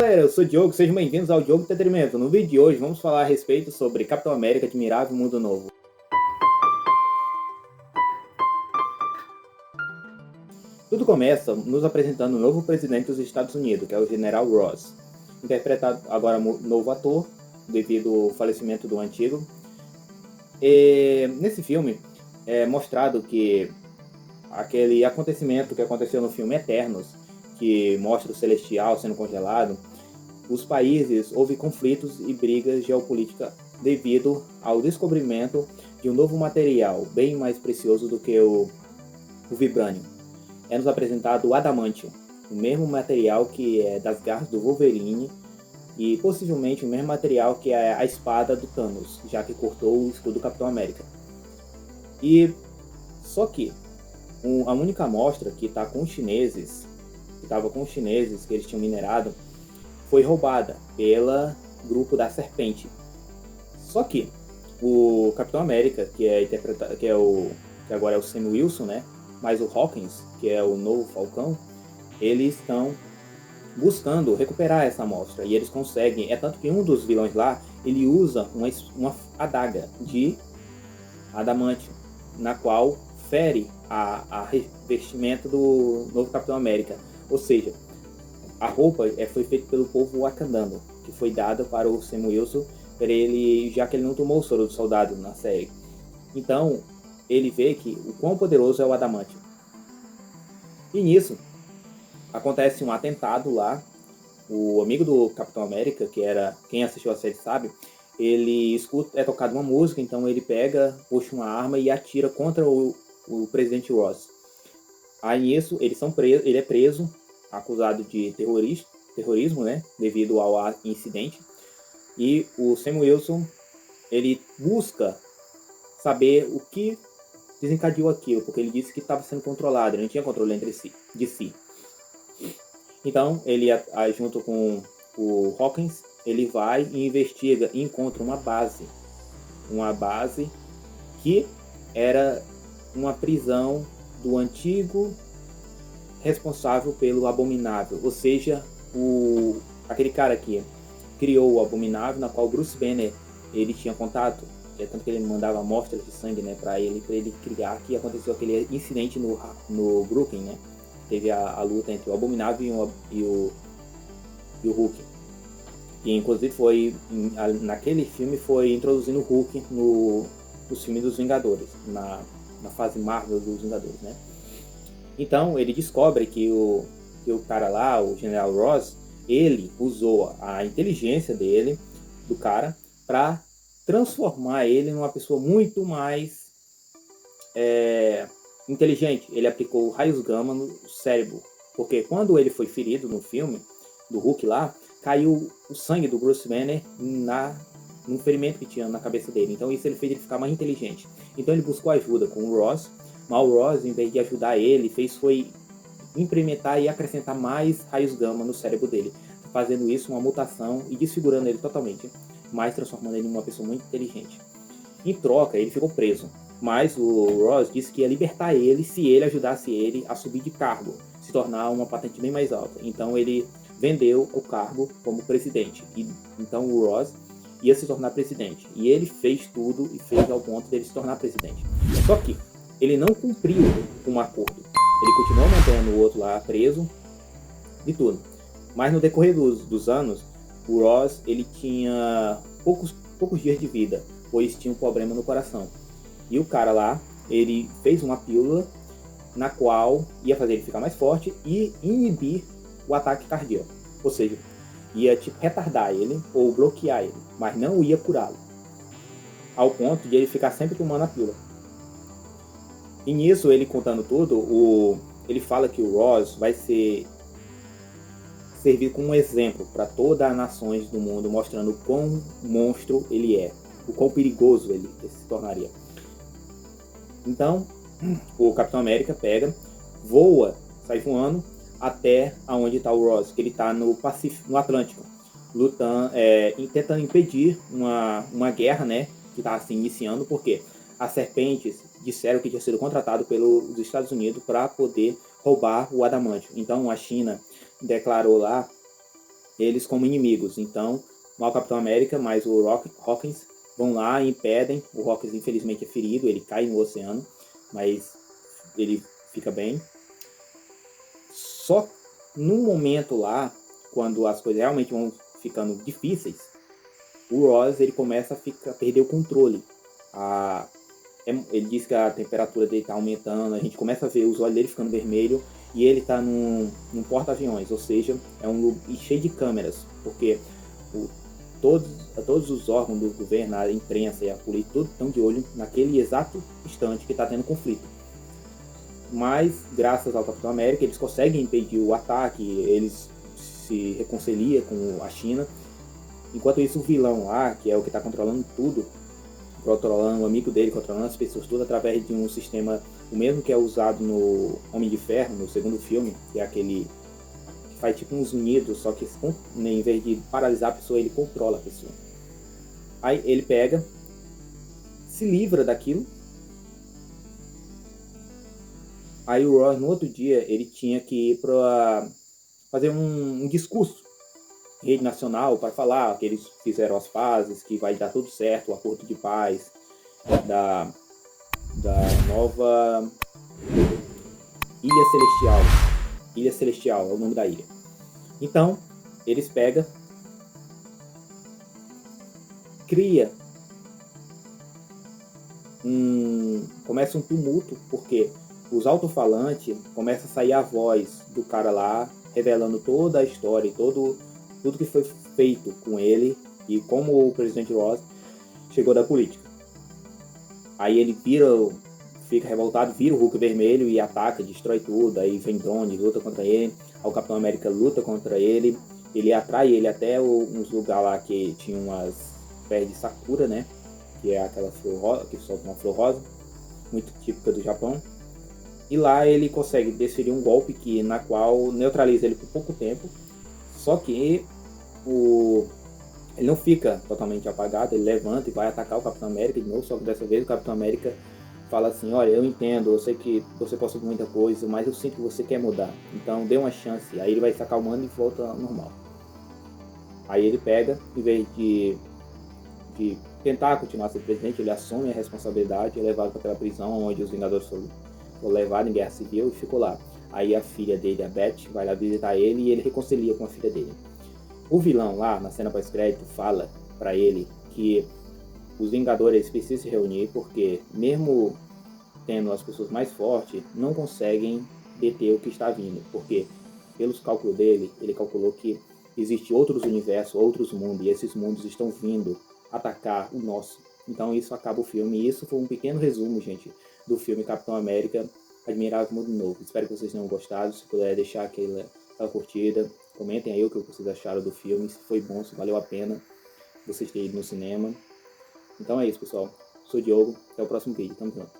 Galera, eu sou o Diogo, sejam bem-vindos ao Diogo Entretenimento. No vídeo de hoje vamos falar a respeito sobre Capitão América Admirável Mundo Novo. Tudo começa nos apresentando o novo presidente dos Estados Unidos, que é o General Ross, interpretado agora novo ator, devido ao falecimento do antigo. Nesse filme é mostrado que aquele acontecimento que aconteceu no filme Eternos, que mostra o Celestial sendo congelado, os países houve conflitos e brigas geopolíticas devido ao descobrimento de um novo material bem mais precioso do que o Vibranium. É nos apresentado o Adamantium, o mesmo material que é das garras do Wolverine e possivelmente o mesmo material que é a espada do Thanos, já que cortou o escudo do Capitão América. E só que a única amostra que está com os chineses, que eles tinham minerado, foi roubada pelo grupo da Serpente. Só que o Capitão América, que agora é o Sam Wilson, né? Mas o Hawkins, que é o novo Falcão, eles estão buscando recuperar essa amostra e eles conseguem. É tanto que um dos vilões lá, ele usa uma adaga de adamantium, na qual fere a revestimento do novo Capitão América. Ou seja, a roupa foi feita pelo povo wakandano, que foi dada para o Sam Wilson, já que ele não tomou o soro do soldado na série. Então, ele vê que o quão poderoso é o adamantium. E nisso, acontece um atentado lá. O amigo do Capitão América, que era quem assistiu a série sabe, ele é tocado uma música, então ele puxa uma arma e atira contra o presidente Ross. Aí nisso, ele é preso, acusado de terrorismo, né, devido ao incidente. E o Sam Wilson, ele busca saber o que desencadeou aquilo, porque ele disse que estava sendo controlado, ele não tinha controle de si. Então, ele, junto com o Hawkins, ele vai e investiga e encontra uma base que era uma prisão do antigo responsável pelo Abominável, ou seja, aquele cara que criou o Abominável, na qual Bruce Banner ele tinha contato, tanto que ele mandava amostras de sangue, né, para ele criar, que aconteceu aquele incidente no Brooklyn, né, teve a luta entre o Abominável e o Hulk, e inclusive naquele filme foi introduzindo o Hulk nos filmes dos Vingadores, na fase Marvel dos Vingadores, né. Então ele descobre que o cara lá, o General Ross, ele usou a inteligência do cara, para transformar ele numa pessoa muito mais inteligente. Ele aplicou raios gama no cérebro, porque quando ele foi ferido no filme do Hulk lá, caiu o sangue do Bruce Banner num ferimento que tinha na cabeça dele. Então isso ele fez ele ficar mais inteligente. Então ele buscou ajuda com o Ross, mas o Ross, em vez de ajudar ele, foi implementar e acrescentar mais raios gama no cérebro dele, fazendo isso uma mutação e desfigurando ele totalmente, mas transformando ele em uma pessoa muito inteligente. Em troca, ele ficou preso, mas o Ross disse que ia libertar ele se ele ajudasse ele a subir de cargo, se tornar uma patente bem mais alta. Então ele vendeu o cargo como presidente, e então o Ross ia se tornar presidente, e ele fez tudo e fez ao ponto dele se tornar presidente. Só que ele não cumpriu um acordo, ele continuou mantendo o outro lá preso e tudo. Mas no decorrer dos anos, o Ross ele tinha poucos dias de vida, pois tinha um problema no coração. E o cara lá, ele fez uma pílula na qual ia fazer ele ficar mais forte e inibir o ataque cardíaco. Ou seja, ia retardar ele ou bloquear ele, mas não ia curá-lo, ao ponto de ele ficar sempre tomando a pílula. E nisso, ele contando tudo, ele fala que o Ross vai servir como um exemplo para todas as nações do mundo, mostrando o quão monstro ele é, o quão perigoso ele se tornaria. Então, o Capitão América sai voando até onde está o Ross, que ele está no Atlântico, lutando, tentando impedir uma guerra, né, que está se iniciando, porque as serpentes disseram que tinha sido contratado pelos Estados Unidos para poder roubar o adamantium. Então a China declarou lá eles como inimigos. Então, não é o Capitão América, mas o Hawkins vão lá e impedem. O Hawkins, infelizmente, é ferido, ele cai no oceano, mas ele fica bem. Só num momento lá, quando as coisas realmente vão ficando difíceis, o Ross ele começa a perder o controle. Ele diz que a temperatura dele está aumentando, a gente começa a ver os olhos dele ficando vermelho e ele está num porta-aviões, ou seja, é um lugar cheio de câmeras, porque todos os órgãos do governo, a imprensa e a polícia, todos estão de olho naquele exato instante que está tendo conflito. Mas, graças ao Capitão América, eles conseguem impedir o ataque, eles se reconciliam com a China. Enquanto isso, o vilão lá, que é o que está controlando tudo, controlando o amigo dele, controlando as pessoas, tudo através de um sistema, o mesmo que é usado no Homem de Ferro, no segundo filme, que é aquele que faz tipo uns unidos, só que em vez de paralisar a pessoa, ele controla a pessoa. Aí ele pega, se livra daquilo. Aí o Ross, no outro dia, ele tinha que ir para fazer um discurso em rede nacional para falar que eles fizeram as pazes, que vai dar tudo certo, o acordo de paz da nova Ilha Celestial. Ilha Celestial é o nome da ilha. Então, eles pegam, cria começa um tumulto, porque os alto-falantes começa a sair a voz do cara lá, revelando toda a história, tudo que foi feito com ele e como o presidente Ross chegou da política. Aí ele fica revoltado, vira o Hulk vermelho e ataca, destrói tudo, aí vem drone, luta contra ele, aí o Capitão América luta contra ele, ele atrai ele até uns lugares lá que tinha umas pés de sakura, né, que é aquela flor rosa, que solta uma flor rosa, muito típica do Japão. E lá ele consegue desferir um golpe na qual neutraliza ele por pouco tempo. Só que ele não fica totalmente apagado, ele levanta e vai atacar o Capitão América de novo, só que dessa vez o Capitão América fala assim, olha, eu entendo, eu sei que você passou por muita coisa, mas eu sinto que você quer mudar, então dê uma chance. Aí ele vai se acalmando e volta ao normal. Aí ele pega, em vez de tentar continuar sendo presidente, ele assume a responsabilidade, é levado para aquela prisão onde os Vingadores foram levados em guerra civil e ficou lá. Aí a filha dele, a Beth, vai lá visitar ele e ele reconcilia com a filha dele. O vilão lá, na cena pós-crédito, fala para ele que os Vingadores precisam se reunir porque, mesmo tendo as pessoas mais fortes, não conseguem deter o que está vindo, porque, pelos cálculos dele, ele calculou que existem outros universos, outros mundos, e esses mundos estão vindo atacar o nosso. Então isso acaba o filme, e isso foi um pequeno resumo, gente, do filme Capitão América Admirável Mundo Novo. Espero que vocês tenham gostado. Se puder deixar aquela curtida, comentem aí o que vocês acharam do filme, se foi bom, se valeu a pena vocês terem ido no cinema. Então é isso, pessoal. Sou o Diogo, até o próximo vídeo. Tamo junto.